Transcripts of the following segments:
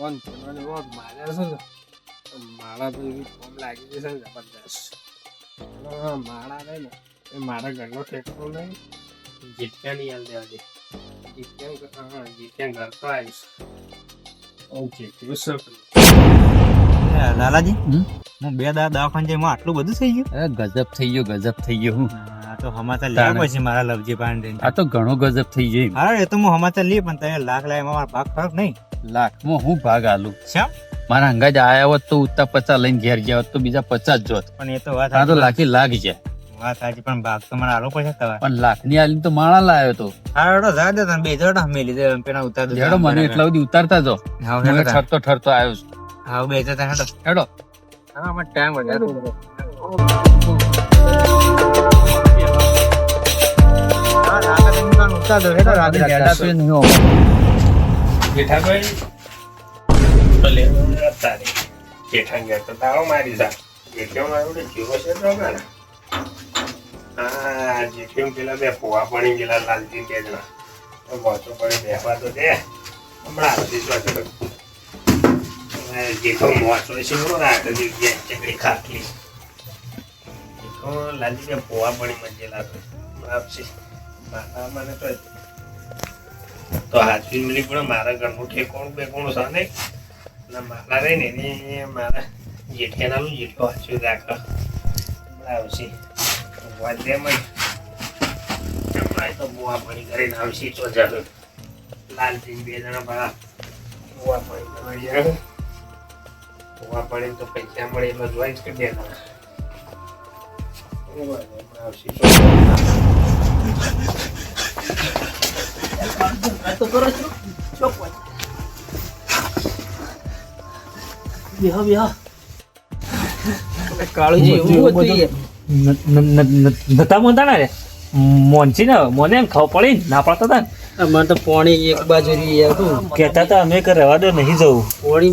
Phone પેલો એવો માર્યા છે ને મારા તો એવી ફોન લાગી જશે ને જબરદસ્ત. મારા નહીં ને એ મારા ઘરનો ઠેકો નહીં, જીત્યાની યાદ દેવા દે. જીત્યા ઘર તો આવીશ. ઓકે લાલાજી હું 2 દાડા દવાખાને જઈ આટલું બધું થઈ ગયું? ગજબ થઈ ગયો હું. આ તો સમાચાર લેવા પછી મારા લવજી પાંડે. આ તો ઘણો ગજબ થઈ ગયો. હા એ તો હું સમાચાર લી પણ તમે લાખ લાય મારા ભાગ ફરક નહીં. લાખમાં હું ભાગ આલું? શા મારા અંગાજ આયા હોત તો ઉત્તા 50 લઈને ઘેર ગયા હોત તો બીજા 50 જોત. પણ એ તો વાત આ તો લાખી લાખ છે. વાત સાચી પણ ભાગ તો મને આલો પડશે તમારે. પણ લાખની આલી તો માણા લાયો તો. હા જા દે તમે 2 જણા મેલી દે પેલા ઉતાર દો. હેડો મને એટલા સુધી ઉતારતા જો. હા હું ઠરતો આવ્યો છું. હા 2 જણા હેડો. હેડો. હા મને ટાઈમ વધારે ઉતાર દો. હેડો રાતે હેડા તો નહીં હો. જેઠાભાઈ ભલે તારે જેઠા ગયા તો તારો મારી જા જેઠિયો મારો જીવો છે તો મારા. હા જેઠિયો પેલા બે ફોવા પડી ગયેલા લાલજી 2 જણા વાંચો પડી બેસવા તો દે હમણાં આવતી જ વાંચો જેઠો વાંચો છે બરો રાતે ચકડી ખાટલી જેઠો લાલજી બે ફોવા પડી મજેલા આપશે મારા મને તો હાથવી મળી પણ મારા ઘરનું ઠેકોણું બેકોણું સાને મારા રહી ને મારા જેઠિયાનું જેઠો હાથવી રાખવા આવશે વાત દે મને હમણાં તો બુવા પાણી કરીને આવશે તો જાવે લાલજી 2 જણા પાછા બુવા પાણી કરવા જાય. બુવા પાણી તો પૈસા મળે એટલો જોઈ જ કે 2 જણા આવશે તો કરો છો ચોપવા કાળુજી એવું હતું નતા મોતા ના રે મોનસી ને મોને એમ ખાવ પડી ના પાડતા હતા અમારે તો પાણી એક બાજુ હતું કેતા હતા અમે કે રહેવા દો નહીં જવું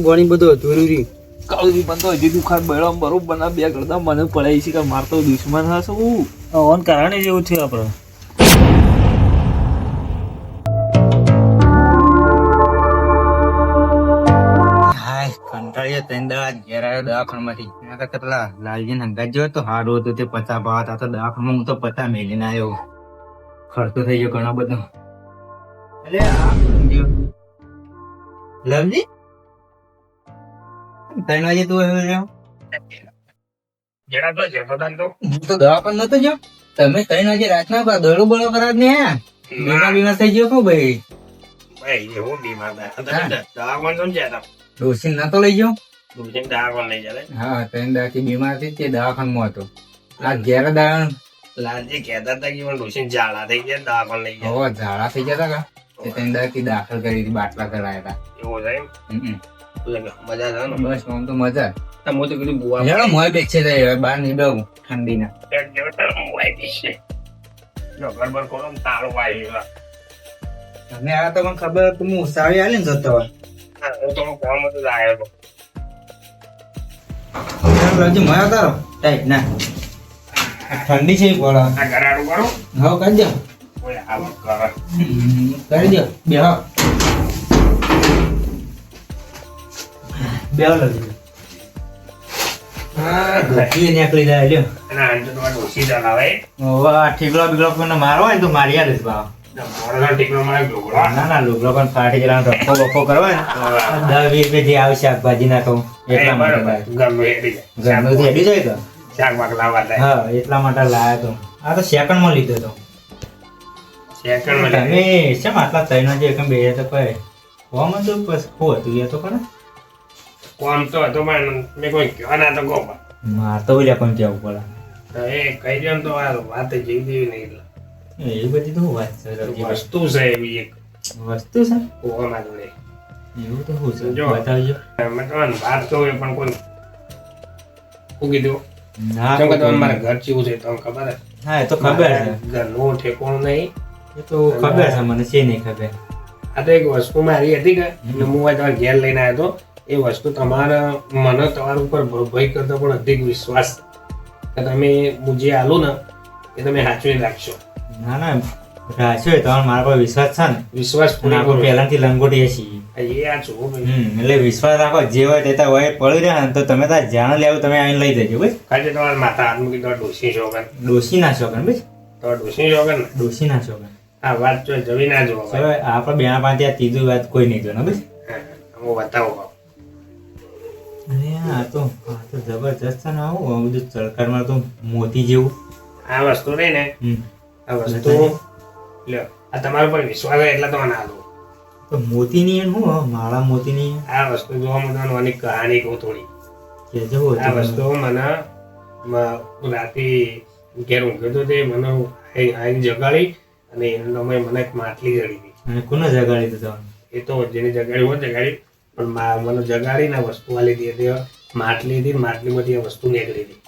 પાણી બધું અધૂરું રહ્યું. કાળુજી બંધો હજી દુખાન બળો બરોબર ના 2 ગળદા મને પડાય છે કે મારતો દુશ્મન હશે હું ઓન કારણે જ એવું થયું આપણે. કંટાળીએ 3 દાડા ઘેર આવ્યો દવાખાનામાંથી. એના કરતા પેલા લાલજી હંગાત જેવો તો હારું હતું તે 50 ભાવ હતા તો દવાખાનામાં હું તો 50 મેલીને આવ્યો. ખર્ચો થઈ ગયો ઘણો બધો. એટલે લવજી 3 વાગે તું આવ્યો રહ્યો? જરા તો જતો તો હું તો દવાખાને નતો ગયો. તમે 3 વાગે રાતના દોડો બળો કરા જ ને બીમાર થઈ ગયો કો ભાઈ? ભાઈ એવું બીમાર દવાખાને સમજ્યા હતા ડોસી નતો લઈ ગયો? દવાખાને લઈ જાય હા 3 દાડાથી બીમાર હતી તે દવાખાનામાં હતો. આ ઘેર દાડા લાલજી કહેતા હતા કે ડોસી ઝાડા થઈ ગયા દવાખાને લઈ ગયા. હવે ઝાડા થઈ ગયા હતા તે 3 દાડાથી દાખલ કરી હતી, બાટલા કરાયા એવું છે એમ? મજા છે ને? બસ આમ તો મજા. હું તો કીધું બુવા હેડો મોય બેસે જાય બહાર નહીં દઉં ઠંડીના. ગરબર ખોલો તાળું વાય તમે આ તો મને ખબર હતું હું સારી આલી ને જતો હોય. હું તો કામ હતો આવ્યો હતો. મોયા તારો ટાઈટ ના ઠંડી છે પડે. આ ગરાડું કરો હા કરી દો કોઈ આવક કરે કરી દો બે લગી નીકળી જાય લ્યો. અને આંટો તો ડોસી ચલાવે ઠીકલો બીકલો કોઈને મારો હોય ને તો મારી આલીશ ભાવ. મોડો ટીકલો મળે ઢોકળો ના ના લુગડો પણ ફાટી ગયેલા રખો બખો કરવા ને 10-20 રૂપિયા જે આવે શાકભાજી ના કહું એટલા માટે ઘરનું હેડી જાય ઘરનું હેડી જાય તો શાક બાક લાવવા થાય હા એટલા માટે લાયા તો. આ તો સેકન્ડ માં લીધો તો. સેકન્ડ માં તમે શેમ આટલા 3 વાગે એકમ બે તો કોઈ હોમ તો બસ હો હતું એ તો કરે કોમ તો હતો પણ મેં કોઈ કહેવા ના તો ગો માર તો ઓલ્યા પણ કેવું પડે એ કહી દો ને તો આ વાત જેવી દેવી નહીં એટલે એ બધી તો વાત છે વસ્તુ છે એવી એક વસ્તુ છે ઓમાં જોડે એવું તો હું છે જો. બતાવજો. મેં તમને વાત તો હોય પણ કોઈ શું કીધું ના કેમ કે તમને મારા ઘર જેવું છે તમને ખબર છે હા એ તો ખબર છે ઘરનું ઠેકોણું નહીં એ તો ખબર છે મને છે નહીં ખબર. આ તો એક વસ્તુ મારી હતી કે એટલે હું આ તમારા ઘેર લઈને આવ્યો હતો એ વસ્તુ તમારા મને તમારા ઉપર ભય કરતા પણ અધિક વિશ્વાસ કે તમે હું જે આલું ને એ તમે સાચવીને રાખશો. ના ના રાખ્યો તમારે મારા પર વિશ્વાસ છે ને વિશ્વાસ અને આપણે પહેલાથી લંગોટીએ છીએ એ આ જોવું ભાઈ. એટલે વિશ્વાસ રાખો જે હોય તે તો હોય પડ્યું રહે ને તો તમે તાર જાણ લેવું તમે આવીને લઈ જજો ભાઈ. ખાલી તમારા માથા હાથ મૂકી તો ડોસી શોગન. ડોસી ના શોખન ભાઈ, તો ડોસી શોગન ને ડોસી ના શોખન. આ વાત જો જવી ના જોવા ભાઈ. હવે આપણે બેના પાંચે આ ત્રીજી વાત કોઈ નહીં જોને ભાઈ. હું બતાવું ભાવ. અરે આ તો જબરજસ્ત છે ને આવું આ બધું સરકારમાં તો મોતી જેવું. આ વસ્તુ રહી ને હમ. આ વસ્તુ લ્યો આ તમારા પર વિશ્વાસ હોય એટલે તો ના દો. તો મોતી ની હું માળા મોતી ની આ વસ્તુ જોવા મને આની કહાની કહું થોડી. કે જવો આ વસ્તુ મને રાતે ઘેર ઊંઘ્યો તો તે મને આઈ જગાડી અને એનો મને એક માટલી જડી હતી. અને કોને જગાડી તો જવાનું એ તો જેને જગાડી હોય જગાડી પણ મને જગાડીને આ વસ્તુ આ લીધી હતી. માટલી હતી માટલીમાંથી આ વસ્તુ નીકળી હતી.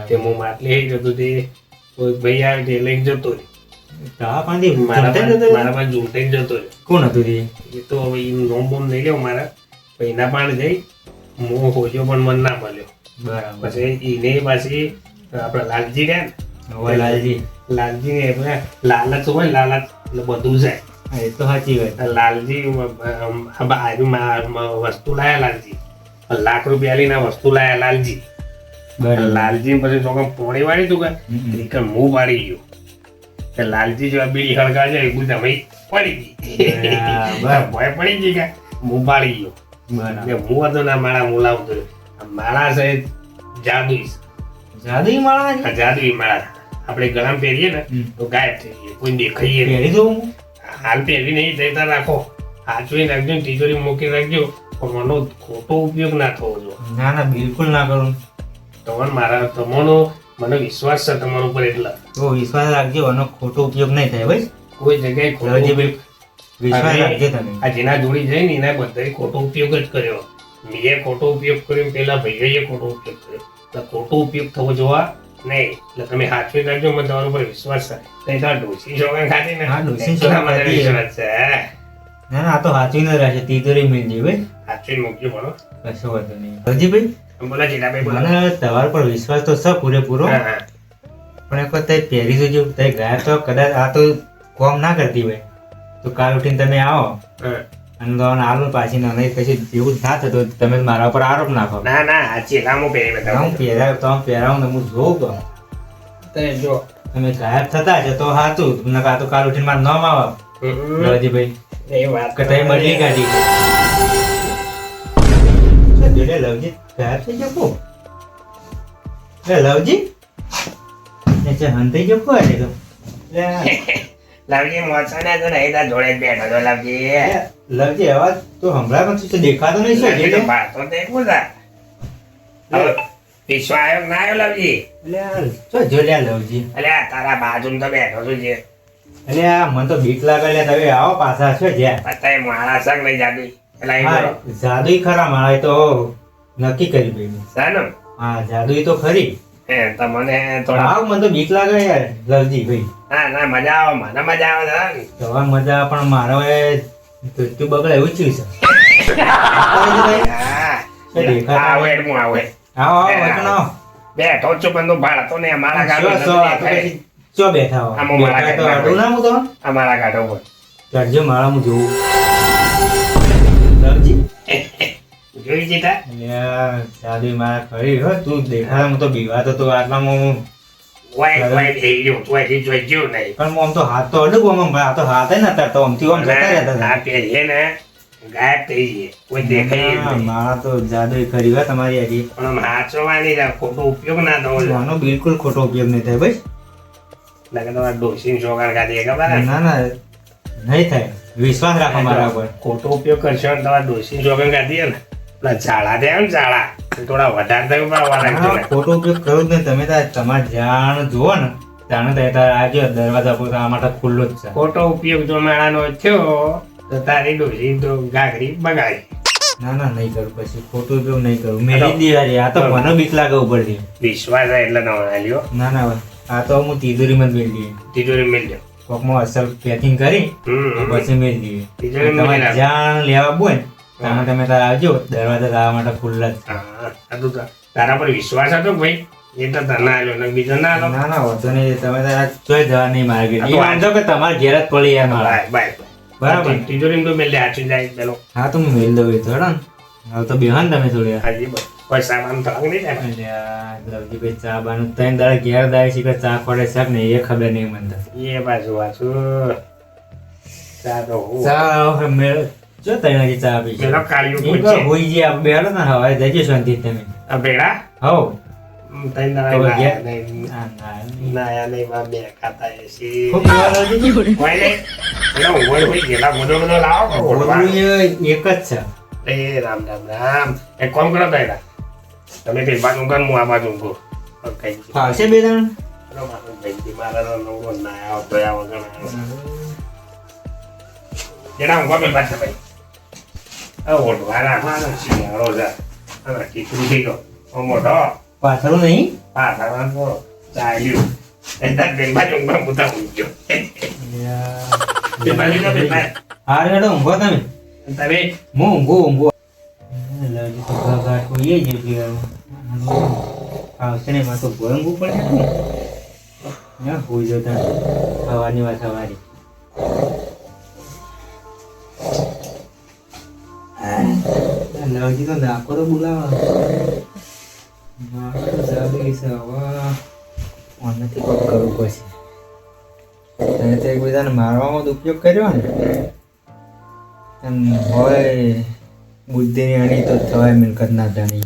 તે બરાબર હું માટલી આવી જતો તે કોઈ ભાઈ આવ્યો તે લઈને જતો રહ્યો. તા પાંડી મારા પાસે ઝૂંટાઈ જતો રહ્યો. કોણ હતું તે એ તો હવે એનું નોમ બોમ લઈ લેવું મારા પછી એના પાણ જઈ હું હોજો પણ મન ના મળ્યો. બરાબર પછી એને પાછી આપણા લાલજી રહ્યા ને હવે લાલજી લાલજી ને એટલે લાલચ હોય ને લાલચ એટલે બધું જાય. હા, એ તો સાચી વાત લાલજી વસ્તુ લાયા લાલજી ₹1,00,000 લઈને વસ્તુ લાયા લાલજી. બરાબર લાલજી પછી તો પોણી વાળી તું કે હું વાળી ગયો કે લાલજી જેવા બીડી હળગા છે એ બધા ભાઈ પડી ગઈ. બરાબર. ભય પડી ગઈ કે હું વાળી ગયો. બરાબર ને હું હતો ના માળા હું લાવતો રહ્યો. આ માળા છે જાદુઈ જાદુઈ માળા આ જાદુઈ માળા આપણે ગળામાં પહેરીએ ને તો ગાયબ થઈ જઈએ કોઈ દેખાઈએ નહીં. પહેરી દઉં હું હાલ પહેરી નહીં જતા રાખો હાચવી રાખજો તિજોરી મૂકી રાખજો પણ આનો ખોટો ઉપયોગ ના થવો જોઈએ. ના ના બિલકુલ ના કરું તમારો મને વિશ્વાસ છે તમારા ઉપર એટલે તો વિશ્વાસ રાખજો આનો ખોટો ઉપયોગ નહીં થાય ભાઈ. કોઈ જગ્યાએ ખોટો લવજી ઉપયોગ વિશ્વાસ રાખજો તમે આ જેના જોડી જાય ને એના બધાએ ખોટો ઉપયોગ જ કર્યો. મેં ખોટો ઉપયોગ કર્યો પેલા ભાઈએ ખોટો ઉપયોગ કર્યો એટલે ખોટો ઉપયોગ થવો જોવા નહીં. એટલે તમે હાચવી રાખજો મને તમારા ઉપર વિશ્વાસ છે. નહીં તો આ ડોસી શોગન ખાધી ને હા, ડોસી એટલા શોગન મને ખાધી. વિશ્વાસ છે. ના ના આ તો સાચવી ન રહેશે તિજોરી મિલ જઈ ભાઈ હાચવીને મૂકજો ભણો. કશો વાંધો નહીં લવજી ભાઈ બોલા જીલાભાઈ બોલા. મને તમારા પર વિશ્વાસ તો છે પૂરેપૂરો હા હા પણ એક વખત તે પહેરી જોજો તે ગયા તો કદાચ આ તો કોમ ના કરતી હોય તો કાલ ઉઠીને તમે આવો હા. અને તો આલુ પાછી ના નહીં પછી એવું જ ના થતું તમે મારા પર આરોપ નાખો ના ના આ ચેલામાં પહેરી હું બતાવો. પહેરાવ તો પહેરાવું ને હું જોઉં તો તે જો તમે ગાયબ થતા છે તો સાચું નકર આ તો કાલ ઉઠીને મારું નામ આવે લવજીભાઈ એ વાત કે તમે બદલી કાઢી જોડે લવજી ગાયબ થઈ ગયો કો લવજી ને છે હંતાઈ ગયો કો આજે તો લાવજી મોસાને તો નહીં તાર જોડે જ બેઠો તો લાવજી. લવજી અવાજ તો હમણાં પછી તો દેખાતો નહીં છે લાવજી તો એટલે બહાર તો દેખું તા. હવે વિશ્વ આવ્યો કે ના આવ્યો લાવજી? ચો જો લ્યા લવજી અલ્યા તારા બાજુમાં તો બેઠો છું જે એટલે આ મને તો બીક લાગે લ્યા તમે આવો પાછા છો જ્યાં અત્યારે મારા સંગ નહીં જાતી એટલે અહીં હા બોલો. જાદુઈ ખરા મારા તો નક્કી કરી ભાઈ સાનું? હા જાદુઈ તો ખરી હે તો મને થોડા આવ મને તો બીક લાગે યાર લવજી ભાઈ ના ના મજા આવે મને મજા આવે છે. તમારે મજા પણ મારો એ તું બગડે એવું જ છે હા દેખાતા આવો હેડ હું આવો હેડ. આવો આવો વચન આવો બેઠો જ છું પણ તું ભાડતો ને અમારા ચો, ગાડો ચો, આ તો પછી ચો બેઠા હો આમ મારા બેઠા તો ઘરમાં અડું ના હું તો અમારા ગાડો પર કરજો મારા હું જોઉં લવજી જોઈ જીતા યાર જાદુઈ મારા ખરી હો તું દેખાડા હું તો બીવાતો તો આટલામાં વાય વાય થઈ ગયું વાય જોઈ ગયું નહીં. પણ આમ તો હાથ તો અડું આમ આ તો હાથ ન તરતો આમથી આમ જતા રહેતા હતા. આ પહેરીએ ને ગાયબ થઈ જઈએ કોઈ દેખાય જ ના, નહીં. મારા તો જાદુઈ ખરી હો તમારી હજી પણ આમ હાચવવાની છે, ખોટો ઉપયોગ ના થવો જોઈએ. આનો બિલકુલ ખોટો ઉપયોગ નહીં થાય ભાઈ નકર તમારે ડોશીની સોગાન ખાધી ખબર હે? ના ના નહીં થાય વિશ્વાસ રાખો મારા પર ખોટો ઉપયોગ કરશો ને તમારે ડોશીની સોગાન ખાધી હે ને પેલા ઝાડા થયા ને ઝાડા એ થોડા વધારે થયું પણ વાળા હા, રાખજો ને. ખોટો ઉપયોગ કરો જ નહીં તમે તાર તમારે જાણ જુઓ ને જાણે તાર આવજો દરવાજા પર આ માટે ખુલ્લો જ છે ખોટો ઉપયોગ જો મેળાનો થયો તો તારી ડોશી તો ગાગરી બગાડી. ના ના નહીં કરું પછી ખોટો ઉપયોગ નહીં કરું મેરી દિવાળી આ તો મને બીક લાગે ઉપરથી વિશ્વાસ છે એટલે ના લ્યો ના ના આ તો હું તિજોરીમાં જ મેળ દઈએ તિજોરી મેળજો. કોકમાં અસલ પેકિંગ કરી પછી મેળ દઈએ તિજોરી મેળી તમારે નાખ. જાણ લેવા બોય ને તાણે તમે તાર આવજો દરવાજા લાવવા માટે ખુલ્લા જ છે. હા, આ તો તારા પર વિશ્વાસ હતો કે ભાઈ એ તો તને આલ્યો ને બીજો ના આલો. ના ના વાંધો નહીં તમે તારા ચોય જવા નહીં માર્કેટ આ તો એ વાંધો કે તમારે ઘેર જ પડી યાર મારા બાય બાય બરાબર તિજોરી તો મેં લે આચી જાય પેલો હા તો હું મેલ દઉં એ તો હેડો ને હવે તો બેહાન તમે થોડી વાર. હાજી બસ કોઈ સામાન તો નહીં જાય અલ્યા, લવજીભાઈ ચા બાનું ત્રણ દાડા ઘેર દાય છે કે ચા ખોડે શાક ને એ ખબર નહીં મને તો. એ બાજુ વાંચું ચા તો હું ચા હવે મેળ જો ત્રણ વાગે ચા આપી છે પેલો કાળિયું ઈ પૂછે તો હોઈ ગયા આપણે બેહાડો ને હવે જજો શાંતિ તમે આ ભેડા હવ તઈ તો ના ઘેર- નહીં ના, ના. નાયા નહીં માં બે ખાતા એસી ખૂબ પીવા લવજી? હોય ને પેલા ઊંઘોય હોય ગયેલા બધો લાવો ઓલું એ એક જ છે એ રામ રામ રામ એક કામ કરો તાયડા તમે તે બાજુ ઊંઘો ને હું આ બાજુ ઊંઘું કઈ ફાવશે બે જણ મારા નવો ના આવતો આ વગર જેના ઊંઘવા બે પાછા ભાઈ આ ઓઢવાના મારા શિયાળો છે અને કીકરું થઈ ગયો મોટો પાછળ નહીં હા થવાનું ચાલ્યું એતા બેન બાજુ ઊંઘવા મુતા ઊંઘી ગયો બે બાજુ ના બે બાજુ હાર હેડો ઊંઘો તમે તમે હું ઊંઘો લવજી તો ઘાઘાટ હોઈએ જ એટલે આવશે ને એમાં તો ભોય ઊંઘવું પડે ને હોઈ જતા સવારની વાત સવારી લવજી તો નાખો તો બોલાવો મારે તો જાગી છે હવે ઓનેથી કોક કરવું પડશે તમે તો એકબીજાને મારવામાં તો ઉપયોગ કર્યો ને એમ હોય બુદ્ધિની અણી તો થવાય મિલકત ના જાણી